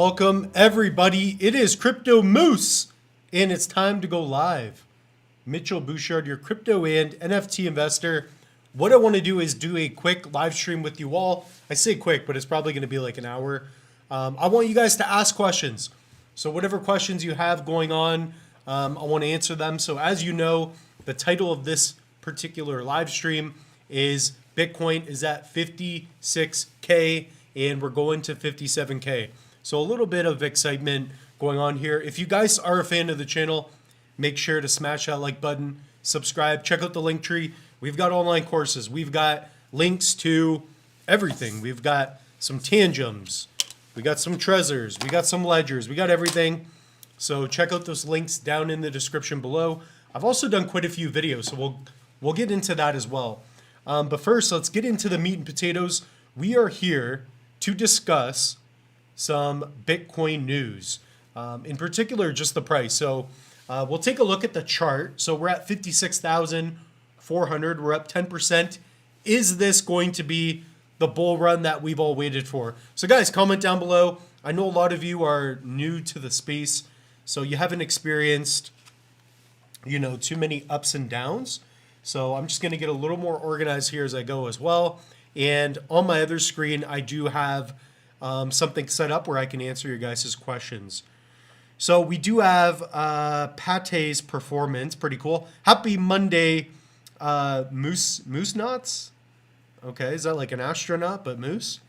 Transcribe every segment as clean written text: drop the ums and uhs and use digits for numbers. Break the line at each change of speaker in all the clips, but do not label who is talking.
Welcome everybody. It is Crypto Moose and it's time to go live. Mitchell Bouchard, your crypto and NFT investor. What I want to do is do a quick live stream with you all. I say quick, but it's probably going to be like an hour. I want you guys to ask questions. So whatever questions you have going on, I want to answer them. So as you know, the title of this particular live stream is Bitcoin is at 56K and we're going to 57K. So a little bit of excitement going on here. If you guys are a fan of the channel, make sure to smash that like button, subscribe, check out the link tree. We've got online courses. We've got links to everything. We've got some Tangems. We got some Trezors. We got some Ledgers. We got everything. So check out those links down in the description below. I've also done quite a few videos, so we'll get into that as well. But first, let's get into the meat and potatoes. We are here to discuss some Bitcoin news, in particular, just the price. So we'll take a look at the chart. So we're at 56,400. We're up 10%. Is this going to be the bull run that we've all waited for? So guys, comment down below. I know a lot of you are new to the space, so you haven't experienced, too many ups and downs. So I'm just going to get a little more organized here as I go as well. And on my other screen, I do have something set up where I can answer your guys' questions. So we do have Pate's performance, pretty cool. Happy Monday, Moose Knots. Okay, is that like an astronaut, but moose?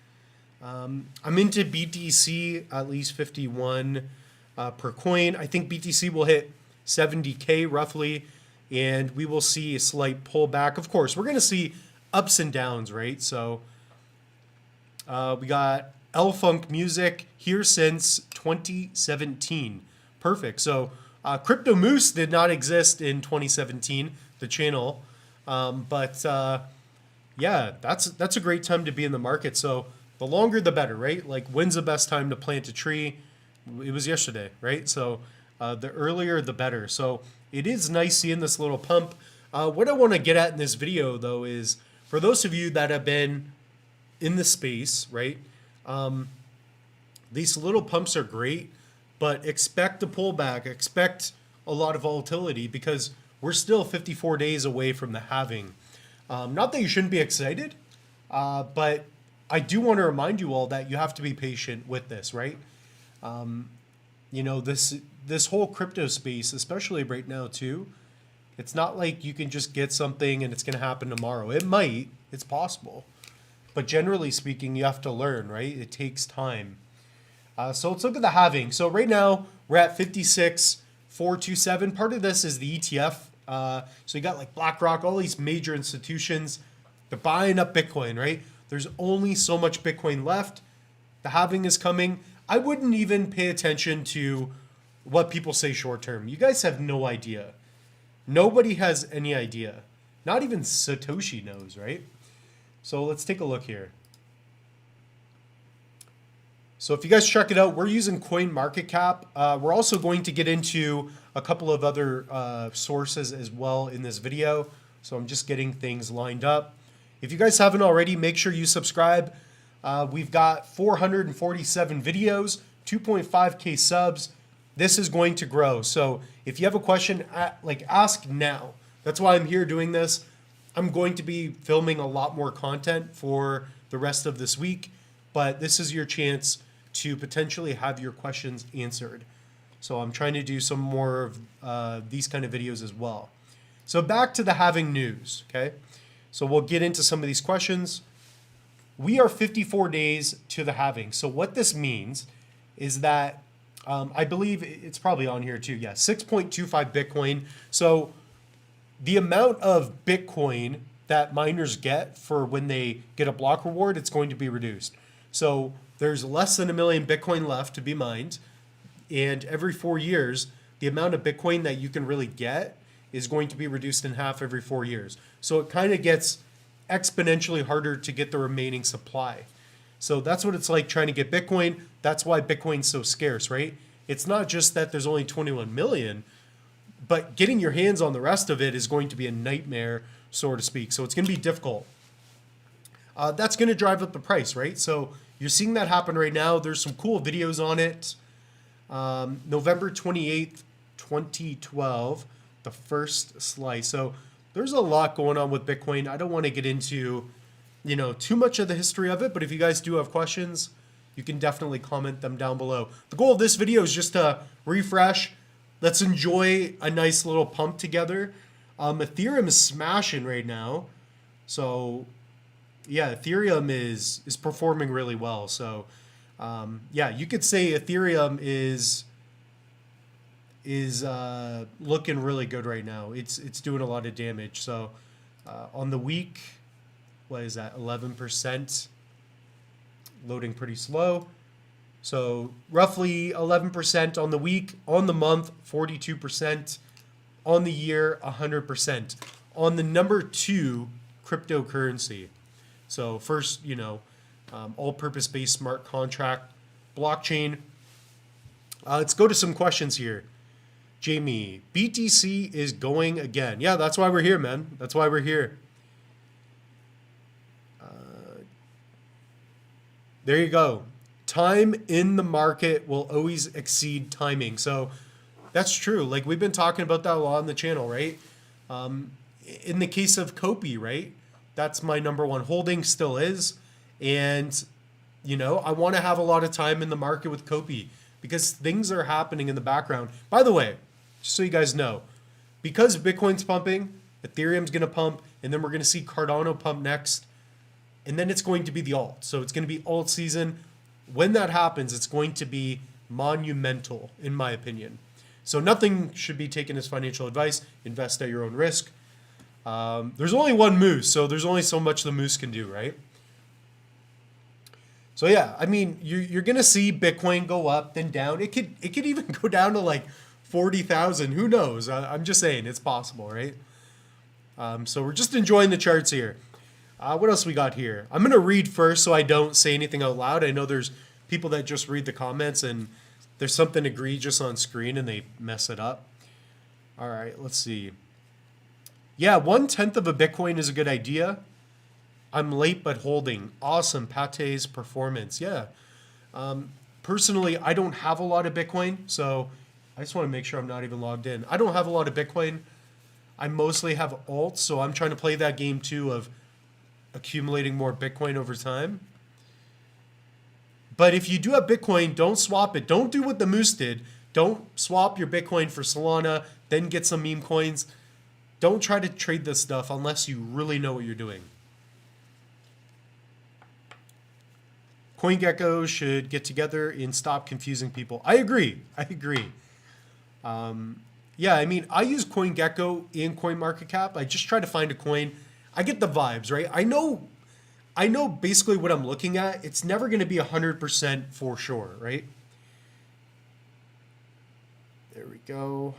I'm into BTC, at least 51 per coin. I think BTC will hit 70K roughly, and we will see a slight pullback. Of course, we're going to see ups and downs, right? So we got L-Funk Music here since 2017. Perfect. So Crypto Moose did not exist in 2017, the channel. Yeah, that's a great time to be in the market. So the longer the better, right? Like, when's the best time to plant a tree? It was yesterday, right? So the earlier the better. So it is nice seeing this little pump. What I want to get at in this video, though, is for those of you that have been in the space, right? These little pumps are great, but expect a pullback, expect a lot of volatility, because we're still 54 days away from the halving. Not that you shouldn't be excited, but I do want to remind you all that you have to be patient with this, right? This whole crypto space, especially right now too, it's not like you can just get something and it's going to happen tomorrow. It might, it's possible. But generally speaking, you have to learn, right? It takes time. So let's look at the halving. So right now, we're at 56,427. Part of this is the ETF. So you got like BlackRock, all these major institutions. They're buying up Bitcoin, right? There's only so much Bitcoin left. The halving is coming. I wouldn't even pay attention to what people say short term. You guys have no idea. Nobody has any idea. Not even Satoshi knows, right? So let's take a look here. So if you guys check it out, we're using CoinMarketCap. We're also going to get into a couple of other sources as well in this video. So I'm just getting things lined up. If you guys haven't already, make sure you subscribe. We've got 447 videos, 2.5K subs. This is going to grow. So if you have a question, ask now. That's why I'm here doing this. I'm going to be filming a lot more content for the rest of this week, but this is your chance to potentially have your questions answered. So I'm trying to do some more of these kind of videos as well. So back to the halving news, okay? So we'll get into some of these questions. We are 54 days to the halving. So what this means is that I believe it's probably on here too. Yeah, 6.25 Bitcoin. So the amount of Bitcoin that miners get for when they get a block reward, it's going to be reduced. So there's less than 1 million Bitcoin left to be mined. And every 4 years, the amount of Bitcoin that you can really get is going to be reduced in half every 4 years. So it kind of gets exponentially harder to get the remaining supply. So that's what it's like trying to get Bitcoin. That's why Bitcoin's so scarce, right? It's not just that there's only 21 million, but getting your hands on the rest of it is going to be a nightmare, so to speak. So it's going to be difficult. That's going to drive up the price, right? So you're seeing that happen right now. There's some cool videos on it. November 28th, 2012, the first slice. So there's a lot going on with Bitcoin. I don't want to get into, too much of the history of it, but if you guys do have questions, you can definitely comment them down below. The goal of this video is just to refresh. Let's enjoy a nice little pump together. Ethereum is smashing right now. So yeah, Ethereum is performing really well. So yeah, you could say Ethereum is looking really good right now. It's doing a lot of damage. So on the week, what is that? 11%. Loading pretty slow. So roughly 11% on the week, on the month 42%, on the year 100%. On the number 2 cryptocurrency. So first, all-purpose based smart contract blockchain. Let's go to some questions here. Jamie, BTC is going again. Yeah, that's why we're here, man. That's why we're here. There you go. Time in the market will always exceed timing. So that's true. Like we've been talking about that a lot on the channel, right? In the case of Kopi, right? That's my number one holding, still is. And, I want to have a lot of time in the market with Kopi because things are happening in the background. By the way, just so you guys know, because Bitcoin's pumping, Ethereum's going to pump, and then we're going to see Cardano pump next. And then it's going to be the alt. So it's going to be alt season. When that happens, it's going to be monumental, in my opinion. So nothing should be taken as financial advice. Invest at your own risk. There's only one moose, so there's only so much the moose can do, right? So yeah, I mean, you're going to see Bitcoin go up, then down. It could even go down to like 40,000. Who knows? I'm just saying it's possible, right? So we're just enjoying the charts here. What else we got here? I'm going to read first so I don't say anything out loud. I know there's people that just read the comments and there's something egregious on screen and they mess it up. All right, let's see. Yeah, 1/10 of a Bitcoin is a good idea. I'm late but holding. Awesome. Pate's performance. Yeah. Personally, I don't have a lot of Bitcoin, so I just want to make sure I'm not even logged in. I don't have a lot of Bitcoin. I mostly have alts, so I'm trying to play that game too of accumulating more Bitcoin over time. But if you do have Bitcoin, don't swap it. Don't do what the moose did. Don't swap your Bitcoin for Solana, then get some meme coins. Don't try to trade this stuff unless you really know what you're doing. CoinGecko should get together and stop confusing people. I agree. Yeah, I mean, I use CoinGecko in CoinMarketCap. I just try to find a coin. I get the vibes, right? I know basically what I'm looking at. It's never going to be 100% for sure, right? There we go.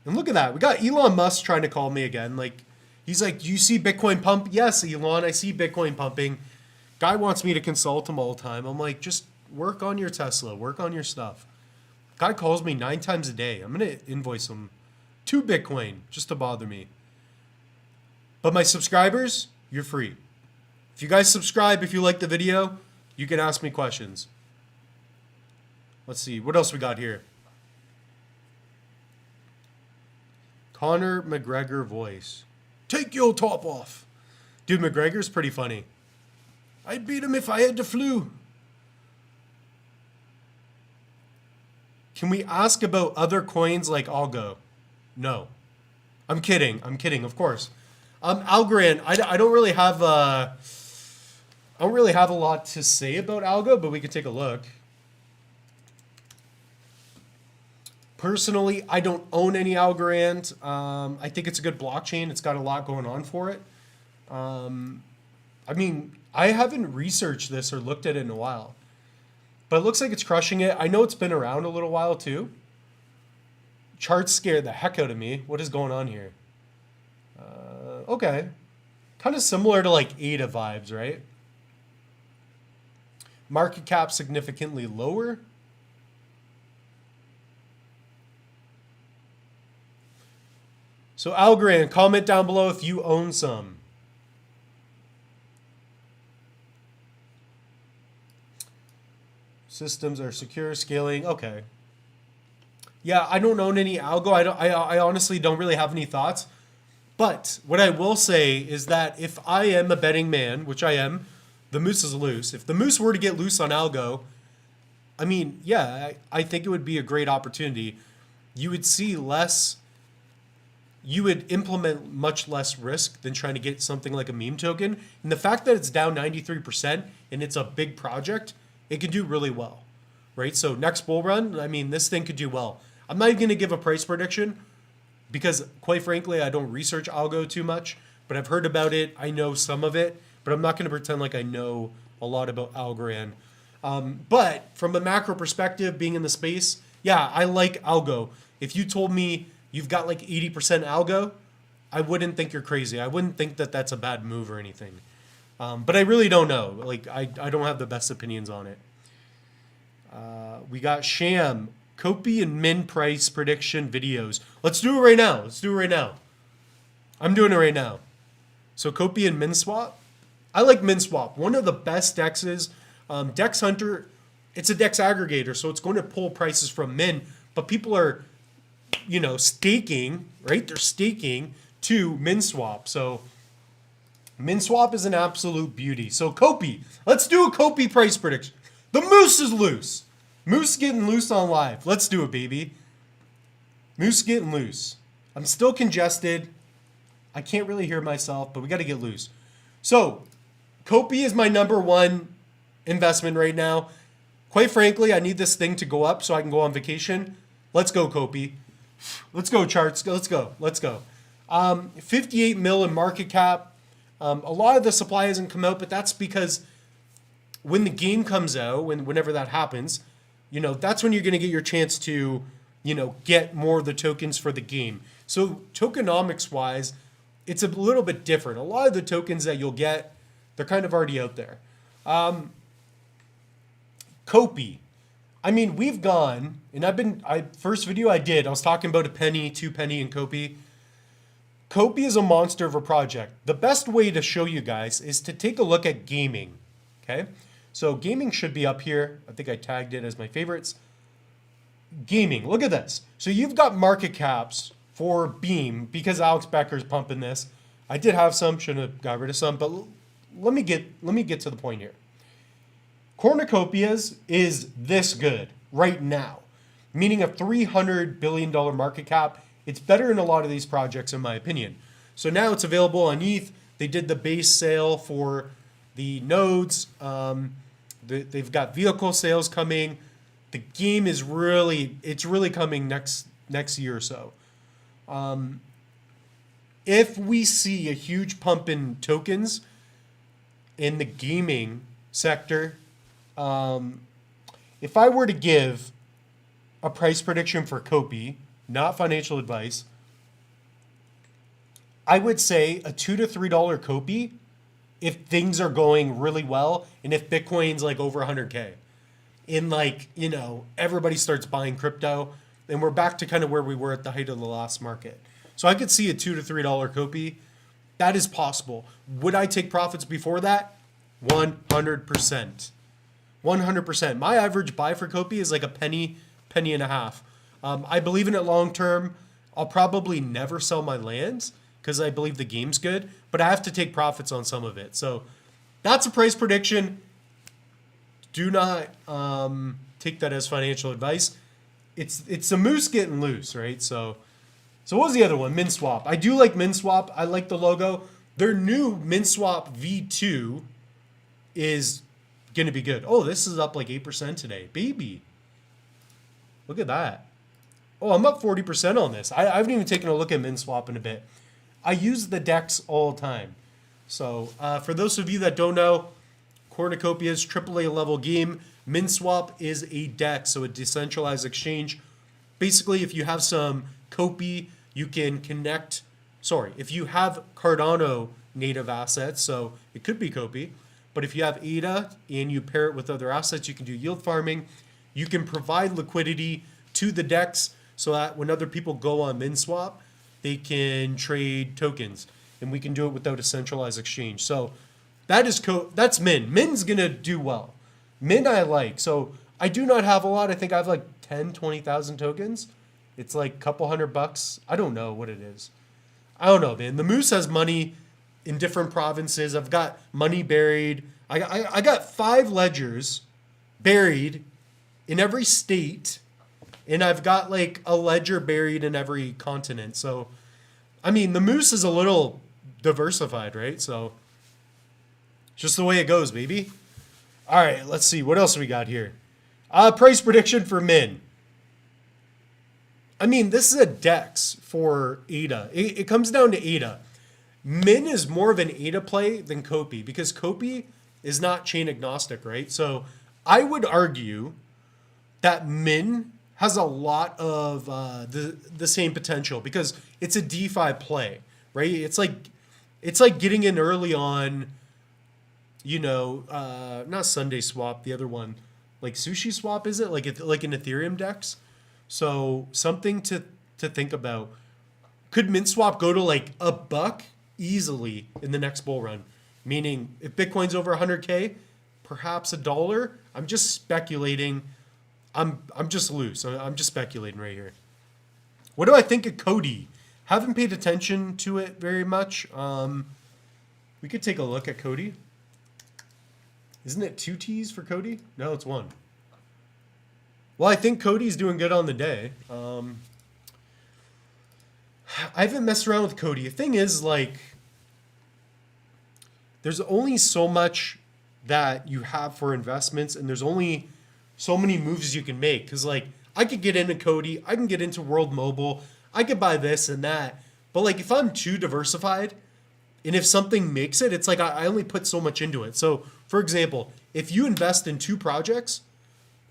And look at that. We got Elon Musk trying to call me again. Like, he's like, you see Bitcoin pump? Yes, Elon, I see Bitcoin pumping. Guy wants me to consult him all the time. I'm like, just work on your Tesla. Work on your stuff. Guy calls me 9 times a day. I'm going to invoice him 2 Bitcoin just to bother me. But my subscribers, you're free. If you guys subscribe, if you like the video, you can ask me questions. Let's see. What else we got here? Conor McGregor voice. Take your top off. Dude, McGregor's pretty funny. I'd beat him if I had the flu. Can we ask about other coins like Algo? No. I'm kidding, of course. Algorand, I don't really have a lot to say about Algo, but we could take a look. Personally, I don't own any Algorand. I think it's a good blockchain. It's got a lot going on for it. I mean, I haven't researched this or looked at it in a while, but it looks like it's crushing it. I know it's been around a little while too. Charts scared the heck out of me. What is going on here? Okay. Kind of similar to like ADA vibes, right? Market cap significantly lower. So Algorand, comment down below if you own some. Systems are secure, scaling. Okay. Yeah, I don't own any algo. I honestly don't really have any thoughts. But what I will say is that if I am a betting man, which I am, the moose is loose. If the moose were to get loose on algo, I mean, yeah, I think it would be a great opportunity. You would see less, you would implement much less risk than trying to get something like a meme token. And the fact that it's down 93% and it's a big project, it could do really well, right? So next bull run, I mean, this thing could do well. I'm not even going to give a price prediction because, quite frankly, I don't research algo too much, but I've heard about it. I know some of it, but I'm not going to pretend like I know a lot about Algorand. But from a macro perspective, being in the space, yeah, I like algo. If you told me you've got like 80% algo, I wouldn't think you're crazy. I wouldn't think that that's a bad move or anything. But I really don't know. Like, I don't have the best opinions on it. We got Sham, Copy and Min price prediction videos. Let's do it right now. Let's do it right now. I'm doing it right now. So Copy and Min swap. I like Min swap. One of the best dexes. Dex Hunter, it's a dex aggregator, so it's going to pull prices from Min, but people are, staking, right? They're staking to Min swap. So Min swap is an absolute beauty. So Copy, let's do a Copy price prediction. The moose is loose. Moose getting loose on live. Let's do it, baby. Moose getting loose. I'm still congested. I can't really hear myself, but we got to get loose. So Copy is my number one investment right now. Quite frankly, I need this thing to go up so I can go on vacation. Let's go, Copy. Let's go, charts. Let's go. 58 mil in market cap. A lot of the supply hasn't come out, but that's because when the game comes out, whenever that happens, that's when you're going to get your chance to, get more of the tokens for the game. So tokenomics wise, it's a little bit different. A lot of the tokens that you'll get, they're kind of already out there. Copy. I mean, we've gone, and first video I did, I was talking about a penny, 2 penny in Copy. Copy is a monster of a project. The best way to show you guys is to take a look at gaming. Okay. So gaming should be up here. I think I tagged it as my favorites. Gaming, look at this. So you've got market caps for Beam because Alex Becker's pumping this. I did have some, shouldn't have got rid of some, but let me get to the point here. Cornucopias is this good right now, meaning a $300 billion market cap. It's better than a lot of these projects in my opinion. So now it's available on ETH. They did the base sale for the nodes. They've got vehicle sales coming. The game is really coming next year or so. If we see a huge pump in tokens in the gaming sector, if I were to give a price prediction for Copy, not financial advice, I would say a $2 to $3 Copy if things are going really well and if Bitcoin's like over 100K. And everybody starts buying crypto and we're back to kind of where we were at the height of the last market. So I could see a $2 to $3 Copy. That is possible. Would I take profits before that? 100%. 100%. My average buy for Copy is like a penny and a half. I believe in it long term. I'll probably never sell my lands because I believe the game's good, but I have to take profits on some of it. So that's a price prediction. Do not take that as financial advice. It's a moose getting loose, right? So what was the other one? MinSwap. I do like MinSwap. I like the logo. Their new MinSwap V2 is going to be good. Oh, this is up like 8% today. Baby. Look at that. Oh, I'm up 40% on this. I haven't even taken a look at MinSwap in a bit. I use the DEX all the time. So for those of you that don't know, Cornucopia's AAA level game. MinSwap is a DEX, so a decentralized exchange. Basically, if you have some Copy, you can connect. Sorry, if you have Cardano native assets, so it could be Copy, but if you have ADA and you pair it with other assets, you can do yield farming. You can provide liquidity to the DEX so that when other people go on MinSwap, they can trade tokens, and we can do it without a centralized exchange. So that's Min. Min's gonna do well. Min I like. So I do not have a lot. I think I have like 10, 20,000 tokens. It's like a couple $100. I don't know what it is. I don't know, man. The Moose has money in different provinces. I've got money buried. I got 5 ledgers buried in every state, and I've got like a ledger buried in every continent. So, I mean, the Moose is a little diversified, right? So, just the way it goes, baby. All right, let's see. What else we got here? Price prediction for Min. I mean, this is a DEX for ADA. It comes down to ADA. Min is more of an ADA play than Kopi because Kopi is not chain agnostic, right? So I would argue that Min has a lot of the same potential because it's a DeFi play, right? It's like getting in early on, not Sunday Swap, the other one, like Sushi Swap, is it? Like an Ethereum DEX? So something to think about. Could MintSwap go to like $1 easily in the next bull run? Meaning if Bitcoin's over 100K, perhaps $1. I'm just speculating. I'm just loose. I'm just speculating right here. What do I think of Cody? Haven't paid attention to it very much. We could take a look at Cody. Isn't it 2 T's for Cody? No, it's 1. Well, I think Cody's doing good on the day. I haven't messed around with Cody. The thing is, like, there's only so much that you have for investments, and there's only so many moves you can make. Because, like, I could get into Cody, I can get into World Mobile, I could buy this and that. But, like, if I'm too diversified, and if something makes it, it's like I only put so much into it. So, for example, if you invest in 2 projects,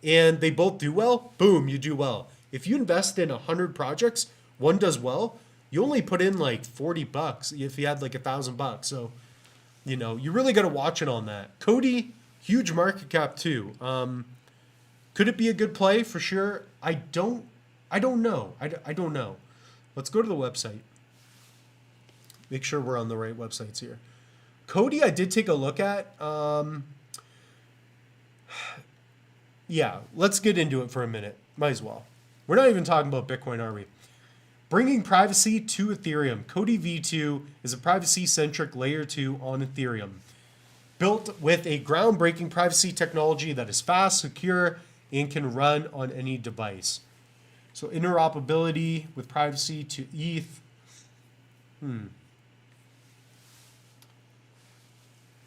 and they both do well, boom, you do well. If you invest in 100 projects, one does well, you only put in like $40 if you had like $1,000. So, you really got to watch it on that. Cody, huge market cap too. Could it be a good play? For sure. I don't know. I don't know. Let's go to the website. Make sure we're on the right websites here. Cody, I did take a look at. Yeah, let's get into it for a minute. Might as well. We're not even talking about Bitcoin, are we? Bringing privacy to Ethereum. Cody V2 is a privacy-centric layer 2 on Ethereum. Built with a groundbreaking privacy technology that is fast, secure, and can run on any device. So interoperability with privacy to ETH.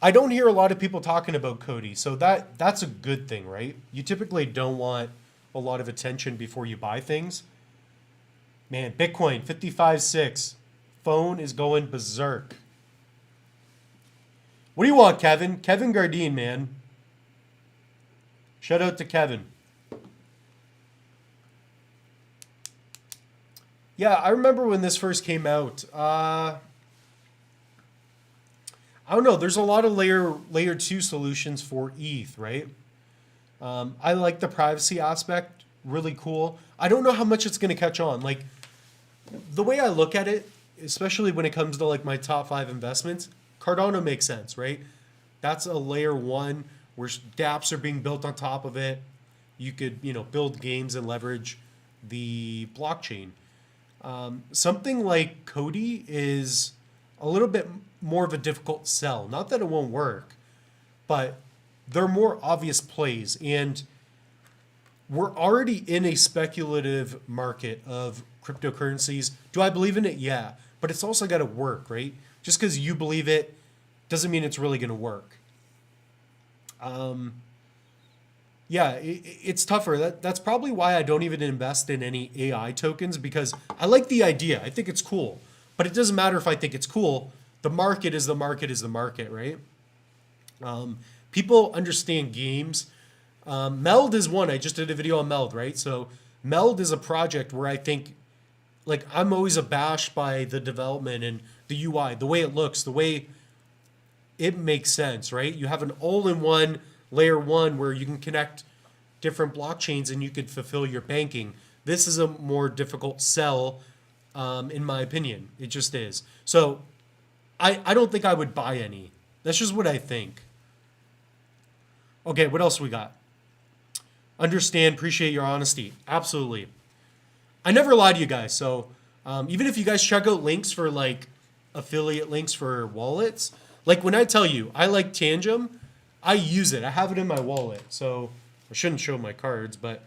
I don't hear a lot of people talking about Cody, so that's a good thing, right? You typically don't want a lot of attention before you buy things. Man, Bitcoin 55.6. Phone is going berserk. What do you want, Kevin? Kevin Gardine, man. Shout out to Kevin. Yeah, I remember when this first came out. I don't know. There's a lot of layer 2 solutions for ETH, right? I like the privacy aspect. Really cool. I don't know how much it's going to catch on. Like, the way I look at it, especially when it comes to like my top 5 investments, Cardano makes sense, right? That's a layer 1 where dApps are being built on top of it. You could, build games and leverage the blockchain. Something like Cody is a little bit more of a difficult sell. Not that it won't work, but they're more obvious plays. And we're already in a speculative market of cryptocurrencies. Do I believe in it? Yeah. But it's also got to work, right? Just because you believe it doesn't mean it's really going to work. It's tougher. That's probably why I don't even invest in any AI tokens, because I like the idea. I think it's cool. But it doesn't matter if I think it's cool. The market is the market is the market, right? People understand games. Meld is one. I just did a video on Meld, right? So Meld is a project where I think, like, I'm always abashed by the development and the UI, the way it looks, the way it makes sense, right? You have an all-in-one layer 1 where you can connect different blockchains and you could fulfill your banking. This is a more difficult sell, in my opinion. It just is. So I don't think I would buy any. That's just what I think. Okay, what else we got? Understand, appreciate your honesty. Absolutely. I never lie to you guys. So even if you guys check out links for like affiliate links for wallets, like when I tell you I like Tangem, I use it. I have it in my wallet. So I shouldn't show my cards, but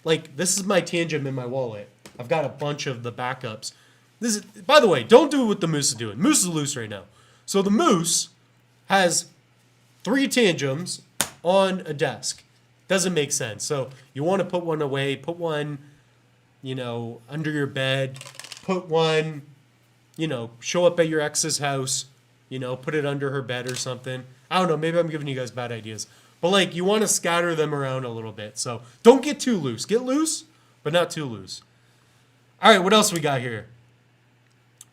like this is my Tangem in my wallet. I've got a bunch of the backups. This is, by the way, don't do what the Moose is doing. Moose is loose right now. So the Moose has 3 Tangems on a desk. Doesn't make sense. So you want to put one away, put one, under your bed, put one, show up at your ex's house, put it under her bed or something. I don't know. Maybe I'm giving you guys bad ideas. But like you want to scatter them around a little bit. So don't get too loose. Get loose, but not too loose. All right, what else we got here?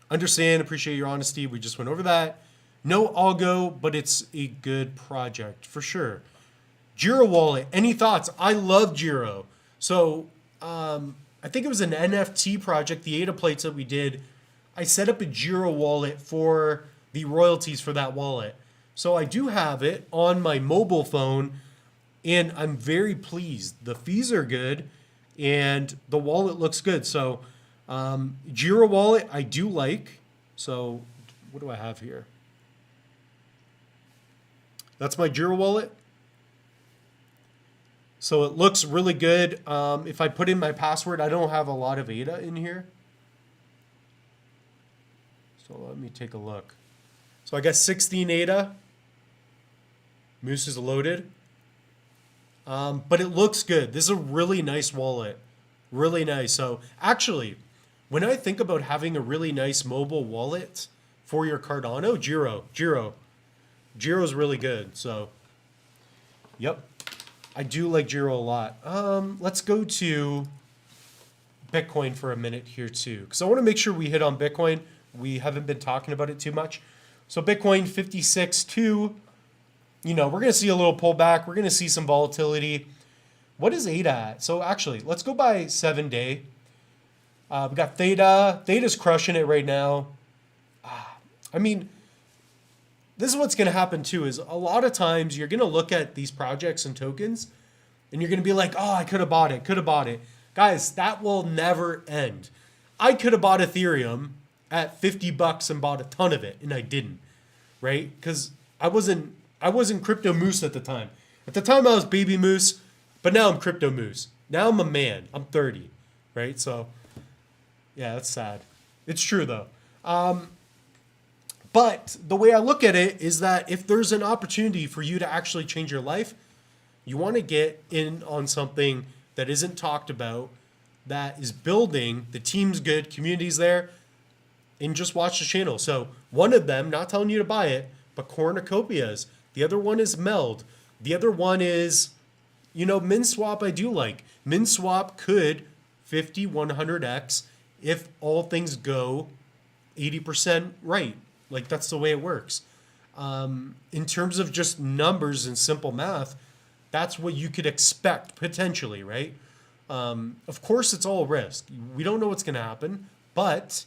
Understand, appreciate your honesty. We just went over that. No algo, but it's a good project for sure. Giro wallet, any thoughts? I love Giro. So I think it was an NFT project, the ADA plates that we did. I set up a Giro wallet for the royalties for that wallet. So I do have it on my mobile phone, and I'm very pleased. The fees are good, and the wallet looks good. So Giro wallet, I do like. So what do I have here? That's my Giro wallet. So it looks really good. If I put in my password, I don't have a lot of ADA in here. So let me take a look. So I got 16 ADA. Moose is loaded. But it looks good. This is a really nice wallet. Really nice. So actually, when I think about having a really nice mobile wallet for your Cardano, Giro is really good. So, yep. I do like Giro a lot. Let's go to Bitcoin for a minute here too, because I want to make sure we hit on Bitcoin. We haven't been talking about it too much. So Bitcoin 56.2, we're going to see a little pullback. We're going to see some volatility. What is ADA at? So actually, let's go by 7-day. We got Theta. Theta's crushing it right now. This is what's going to happen too, is a lot of times you're going to look at these projects and tokens and you're going to be like, oh, I could have bought it. Guys, that will never end. I could have bought Ethereum at $50 and bought a ton of it, and I didn't, right? Because I wasn't Crypto Moose at the time. At the time I was Baby Moose, but now I'm Crypto Moose. Now I'm a man. I'm 30, right? So, yeah, that's sad. It's true though. But the way I look at it is that if there's an opportunity for you to actually change your life, you want to get in on something that isn't talked about, that is building, the team's good, community's there, and just watch the channel. So one of them, not telling you to buy it, but cornucopias. The other one is Meld. The other one is, MinSwap I do like. MinSwap could 50, 100x if all things go 80% right. Like that's the way it works. In terms of just numbers and simple math, that's what you could expect potentially, right? Of course, it's all risk. We don't know what's going to happen, but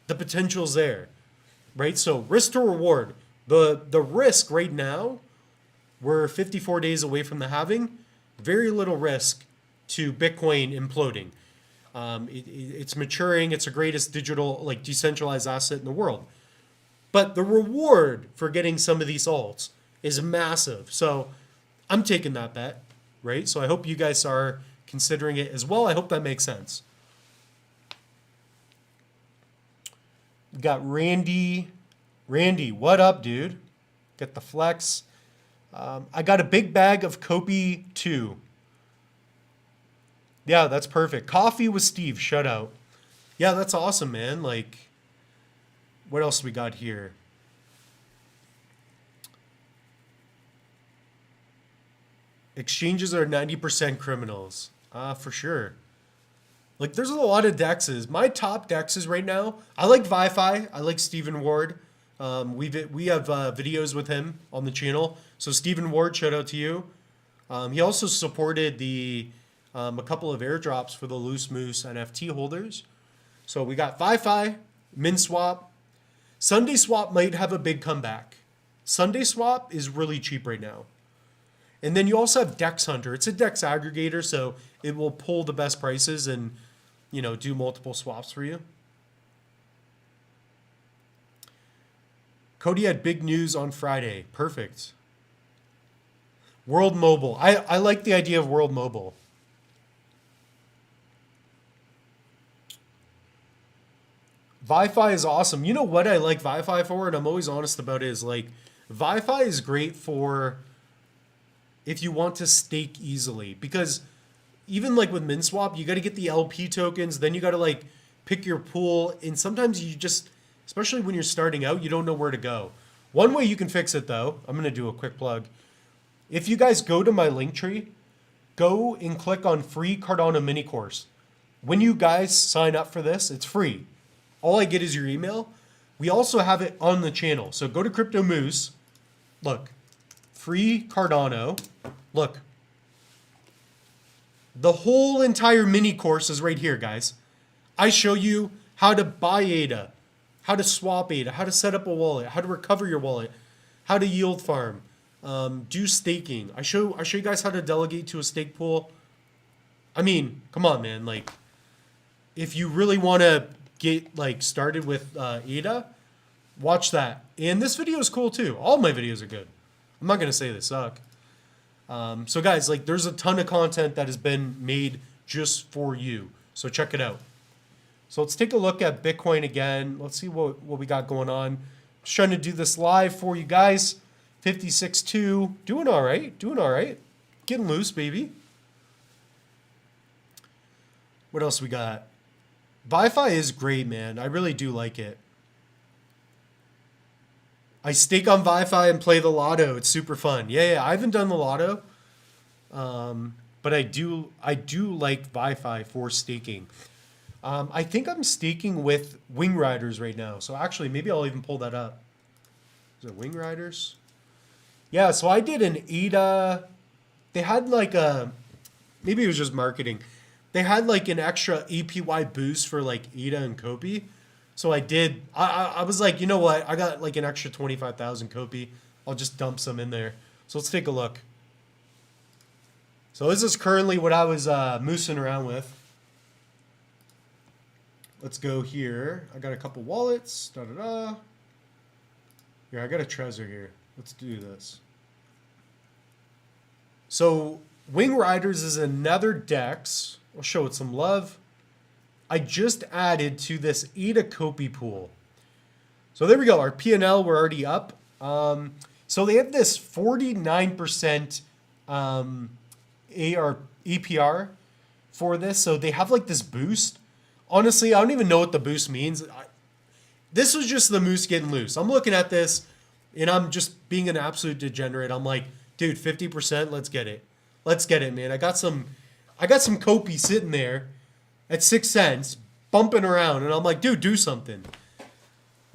the potential's there, right? So risk to reward. The risk right now, we're 54 days away from the halving. Very little risk to Bitcoin imploding. It's maturing. It's the greatest digital, decentralized asset in the world. But the reward for getting some of these alts is massive. So I'm taking that bet, right? So I hope you guys are considering it as well. I hope that makes sense. We got Randy. Randy, what up, dude? Get the flex. I got a big bag of Kopi 2. Yeah, that's perfect. Coffee with Steve, shut out. Yeah, that's awesome, man. What else we got here? Exchanges are 90% criminals. For sure. There's a lot of dexes. My top dexes right now, I like Wi-Fi. I like Stephen Ward. We have videos with him on the channel. So Stephen Ward, shout out to you. He also supported a couple of airdrops for the Loose Moose NFT holders. So we got Wi-Fi, MinSwap. Sunday Swap might have a big comeback. Sunday Swap is really cheap right now. And then you also have Dex Hunter. It's a Dex aggregator, so it will pull the best prices and, you know, do multiple swaps for you. Cody had big news on Friday. Perfect. World Mobile. I like the idea of World Mobile. Wi-Fi is awesome. You know what I like Wi-Fi for, and I'm always honest about it, is like Wi-Fi is great for if you want to stake easily, because even like with MinSwap, you got to get the LP tokens, then you got to like pick your pool, and sometimes you just, especially when you're starting out, you don't know where to go. One way you can fix it though, I'm going to do a quick plug. If you guys go to my link tree, go and click on free Cardano mini course. When you guys sign up for this, it's free. All I get is your email. We also have it on the channel. So go to Crypto Moose. Look, free Cardano. Look, the whole entire mini course is right here, guys. I show you how to buy ADA, how to swap ADA, how to set up a wallet, how to recover your wallet, how to yield farm, do staking. I show you guys how to delegate to a stake pool. I mean, come on, man. Like, if you really want to get like started with ADA, watch that. And this video is cool too. All my videos are good. I'm not gonna say they suck. So guys, like, there's a ton of content that has been made just for you. So check it out. So let's take a look at Bitcoin again. Let's see what we got going on. Just trying to do this live for you guys. 56.2, doing all right, getting loose, baby. What else we got? Wi-Fi is great, man. I really do like it. I stake on Wi-Fi and play the lotto. It's super fun. Yeah, I haven't done the lotto, but I do like Wi-Fi for staking. I think I'm staking with Wing Riders right now. So actually, maybe I'll even pull that up. Is it Wing Riders? Yeah, so I did an ADA. They had like maybe it was just marketing. They had like an extra APY boost for like ADA and Kopi. So I did. I was like, you know what? I got like an extra 25,000 Kopi. I'll just dump some in there. So let's take a look. So this is currently what I was moosing around with. Let's go here. I got a couple wallets. Here, I got a Trezor here. Let's do this. So Wing Riders is another DEX. I'll show it some love. I just added to this ADA Kopi pool. So there we go. Our P&L, we're already up. So they have this 49% APR for this. So they have like this boost. Honestly, I don't even know what the boost means. This was just the moose getting loose. I'm looking at this and I'm just being an absolute degenerate. I'm like, dude, 50%, let's get it. Let's get it, man. I got some Kopi sitting there at 6 cents, bumping around, and I'm like, dude, do something. I'm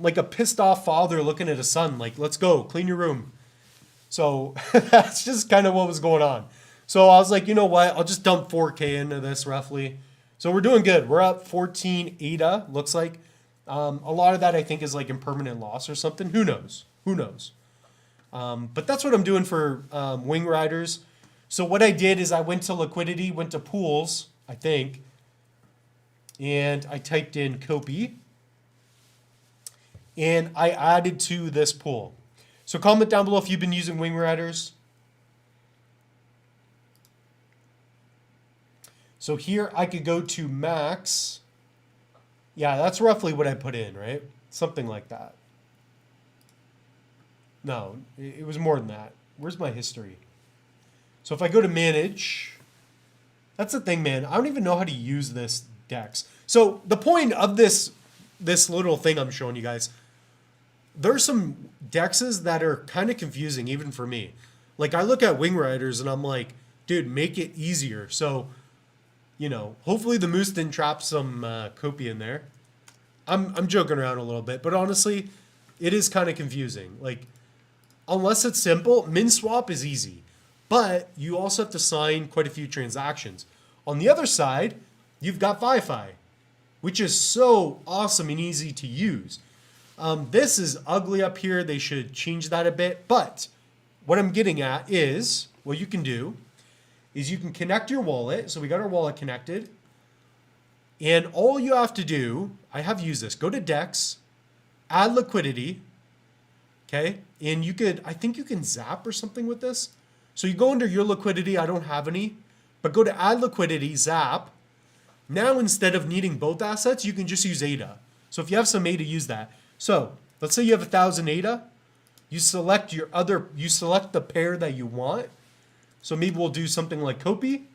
like a pissed off father looking at his son, like, let's go, clean your room. So that's just kind of what was going on. So I was like, you know what? I'll just dump 4K into this roughly. So we're doing good. We're up 14 ADA, looks like. A lot of that I think is like impermanent loss or something. Who knows? Who knows? But that's what I'm doing for Wing Riders. So what I did is I went to liquidity, went to pools, I think, and I typed in Kopi, and I added to this pool. So comment down below if you've been using Wing Riders. So here I could go to max. Yeah, that's roughly what I put in, right? Something like that. No, it was more than that. Where's my history? So if I go to manage, that's the thing, man. I don't even know how to use this DEX. So the point of this little thing I'm showing you guys, there's some DEXs that are kind of confusing even for me. Like I look at Wing Riders and I'm like, dude, make it easier. So, you know, hopefully the moose didn't trap some Kopi in there. I'm joking around a little bit, but honestly, it is kind of confusing. Like, unless it's simple, MinSwap is easy, but you also have to sign quite a few transactions. On the other side, you've got Wi-Fi, which is so awesome and easy to use. This is ugly up here. They should change that a bit. But what I'm getting at is what you can do is you can connect your wallet. So we got our wallet connected. And all you have to do, I have used this, go to DEX, add liquidity, okay? And you could, I think you can zap or something with this. So you go under your liquidity, I don't have any, but go to add liquidity, zap. Now instead of needing both assets, you can just use ADA. So if you have some ADA, use that. So let's say you have 1,000 ADA, you select the pair that you want. So maybe we'll do something like Copy.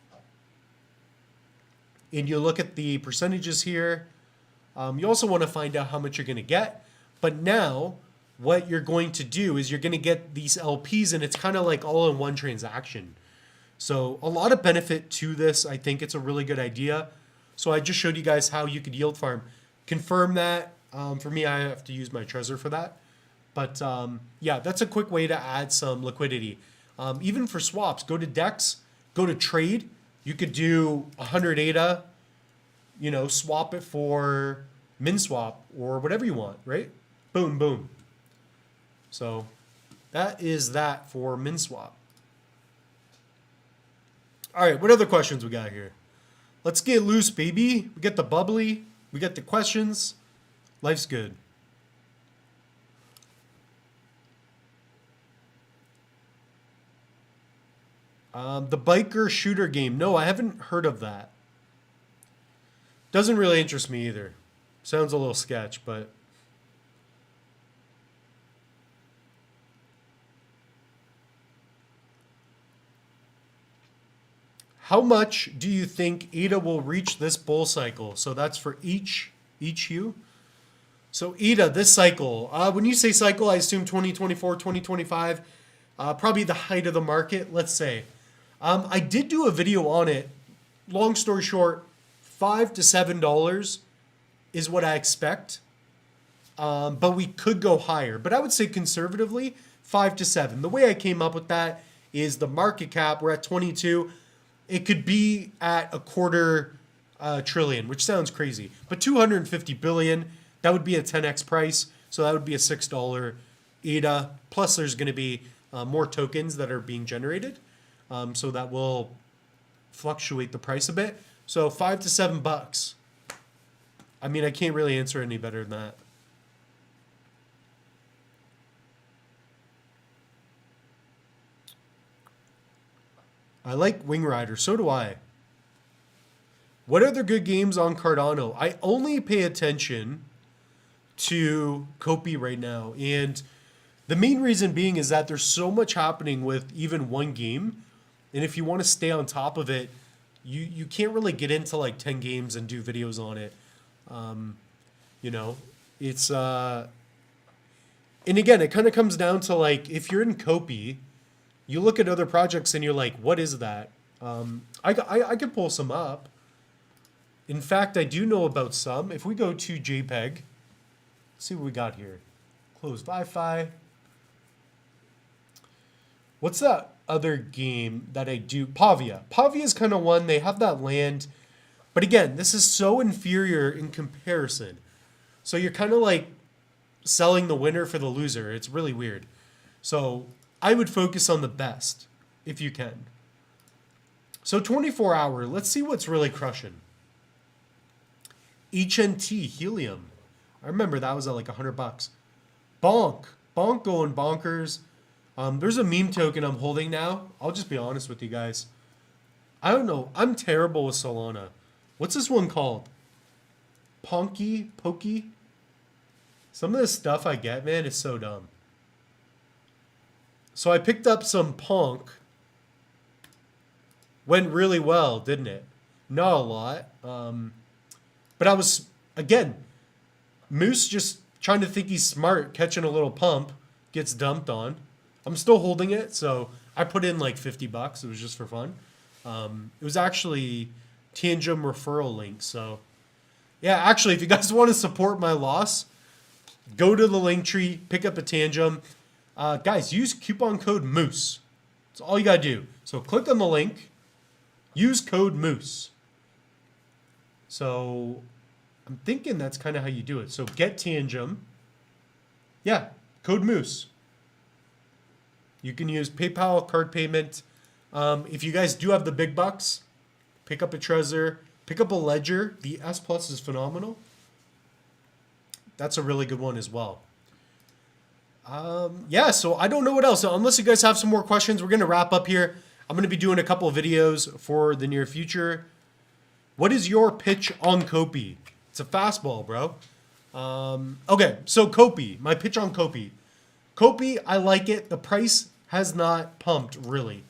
And you look at the percentages here. You also want to find out how much you're going to get. But now what you're going to do is you're going to get these LPs, and it's kind of like all in one transaction. So a lot of benefit to this. I think it's a really good idea. So I just showed you guys how you could yield farm. Confirm that. For me, I have to use my Trezor for that. But yeah, that's a quick way to add some liquidity. Even for swaps, go to DEX, go to trade. You could do 100 ADA, swap it for MinSwap or whatever you want, right? Boom, boom. So that is that for MinSwap. All right, what other questions we got here? Let's get loose, baby. We get the bubbly. We get the questions. Life's good. The biker shooter game. No, I haven't heard of that. Doesn't really interest me either. Sounds a little sketch, but... How much do you think ADA will reach this bull cycle? So that's for each hue. So ADA, this cycle. When you say cycle, I assume 2024, 2025. Probably the height of the market, let's say. I did do a video on it. Long story short, $5 to $7 is what I expect. But we could go higher. But I would say conservatively, 5 to 7. The way I came up with that is the market cap. We're at 22. It could be at a quarter trillion, which sounds crazy. But 250 billion, that would be a 10x price. So that would be a $6 ADA. Plus there's going to be more tokens that are being generated. So that will fluctuate the price a bit. So $5 to $7. I mean, I can't really answer any better than that. I like Wing Rider. So do I. What are the good games on Cardano? I only pay attention to Copy right now. And the main reason being is that there's so much happening with even one game. And if you want to stay on top of it, you can't really get into like 10 games and do videos on it. It's... and again, it kind of comes down to like, if you're in Copy, you look at other projects and you're like, what is that? I could pull some up. In fact, I do know about some. If we go to JPEG, let's see what we got here. Closed Wi-Fi. What's that other game that I do? Pavia. Pavia is kind of one. They have that land. But again, this is so inferior in comparison. So you're kind of like selling the winner for the loser. It's really weird. So I would focus on the best if you can. So 24 hour, let's see what's really crushing. HNT, Helium. I remember that was at like $100. Bonk going bonkers. There's a meme token I'm holding now. I'll just be honest with you guys. I don't know. I'm terrible with Solana. What's this one called? Pokey? Some of the stuff I get, man, is so dumb. So I picked up some Ponk. Went really well, didn't it? Not a lot. But I was, again, Moose just trying to think he's smart, catching a little pump, gets dumped on. I'm still holding it, so I put in like $50. It was just for fun. It was actually Tangem referral link. So yeah, actually, if you guys want to support my loss, go to the link tree, pick up a Tangem. Guys, use coupon code MOOSE. That's all you got to do. So click on the link, use code MOOSE. So I'm thinking that's kind of how you do it. So get Tangem. Yeah, code MOOSE. You can use PayPal, card payment. If you guys do have the big bucks, pick up a Trezor, pick up a Ledger. The S Plus is phenomenal. That's a really good one as well. Yeah, so I don't know what else. So unless you guys have some more questions, we're going to wrap up here. I'm going to be doing a couple of videos for the near future. What is your pitch on Kopi? It's a fastball, bro. Okay, so Kopi, my pitch on Kopi. Kopi, I like it. The price has not pumped, really.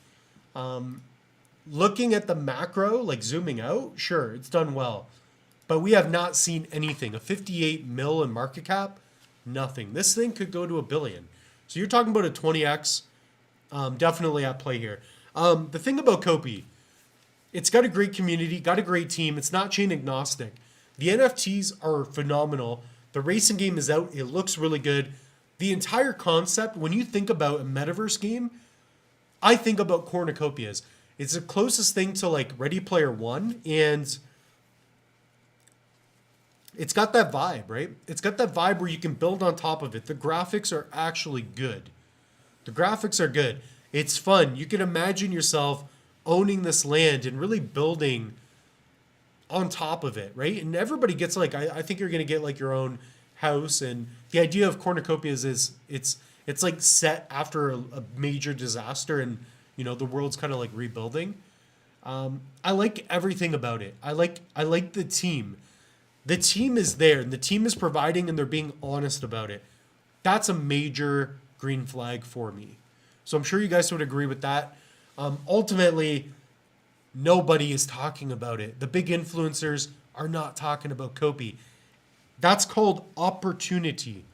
Looking at the macro, like zooming out, sure, it's done well. But we have not seen anything. A 58 mil in market cap, nothing. This thing could go to $1 billion. So you're talking about a 20x, definitely at play here. The thing about Kopi, it's got a great community, got a great team. It's not chain agnostic. The NFTs are phenomenal. The racing game is out. It looks really good. The entire concept, when you think about a metaverse game, I think about cornucopias. It's the closest thing to like Ready Player One, and it's got that vibe, right? It's got that vibe where you can build on top of it. The graphics are actually good. The graphics are good. It's fun. You can imagine yourself owning this land and really building on top of it, right? And everybody gets like, I think you're going to get like your own house. And the idea of cornucopias is it's like set after a major disaster, and you know the world's kind of like rebuilding. I like everything about it. I like the team. The team is there, and the team is providing, and they're being honest about it. That's a major green flag for me. So I'm sure you guys would agree with that. Ultimately, nobody is talking about it. The big influencers are not talking about Kopi. That's called opportunity.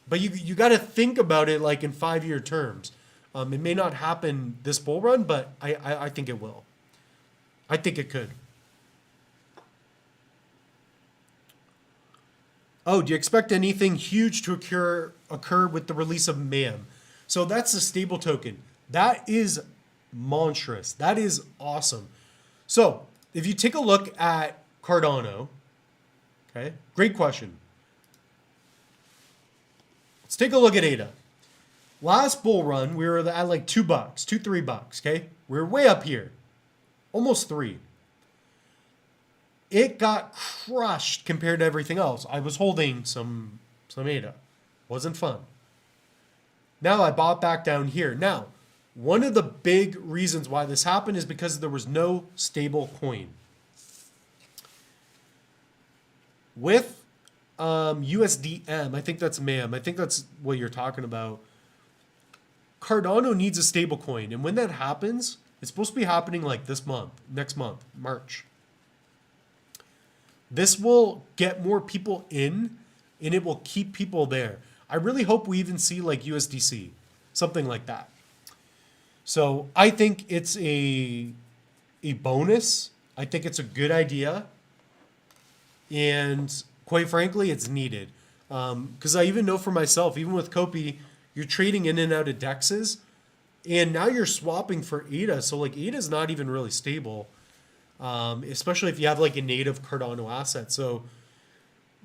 But you got to think about it like in 5-year terms. It may not happen this bull run, but I think it will. I think it could. Oh, do you expect anything huge to occur with the release of MAM? So that's a stable token. That is monstrous. That is awesome. So if you take a look at Cardano, okay, great question. Let's take a look at ADA. Last bull run, we were at like $2, $3, okay? We were way up here, almost 3. It got crushed compared to everything else. I was holding some ADA. Wasn't fun. Now I bought back down here. Now, one of the big reasons why this happened is because there was no stable coin. With USDM, I think that's MAM. I think that's what you're talking about. Cardano needs a stable coin. And when that happens, it's supposed to be happening like this month, next month, March. This will get more people in, and it will keep people there. I really hope we even see like USDC, something like that. So I think it's a bonus. I think it's a good idea. And quite frankly, it's needed. Because I even know for myself, even with Kopi, you're trading in and out of DEXs, and now you're swapping for ADA. So like ADA is not even really stable. Especially if you have like a native Cardano asset. So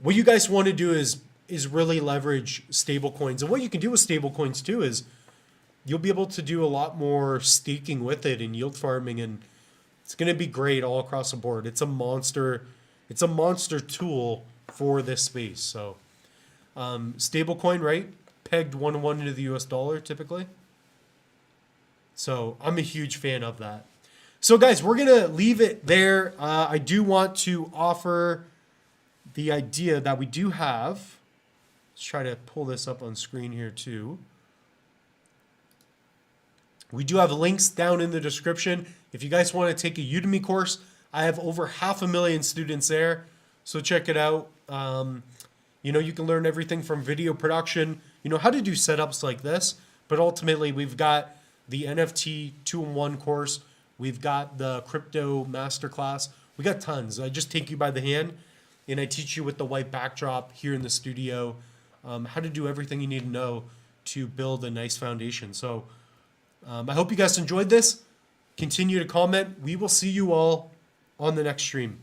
what you guys want to do is really leverage stable coins. And what you can do with stable coins too is you'll be able to do a lot more staking with it and yield farming, and it's going to be great all across the board. It's a monster tool for this space. So stable coin, right? Pegged 1-to-1 into the US dollar typically. So I'm a huge fan of that. So guys, we're going to leave it there. I do want to offer the idea that we do have. Let's try to pull this up on screen here too. We do have links down in the description. If you guys want to take a Udemy course, I have over 500,000 students there. So check it out. You know, you can learn everything from video production, you know, how to do setups like this. But ultimately, we've got the NFT 2-in-1 course. We've got the crypto masterclass. We got tons. I just take you by the hand and I teach you with the white backdrop here in the studio how to do everything you need to know to build a nice foundation. So I hope you guys enjoyed this. Continue to comment. We will see you all on the next stream.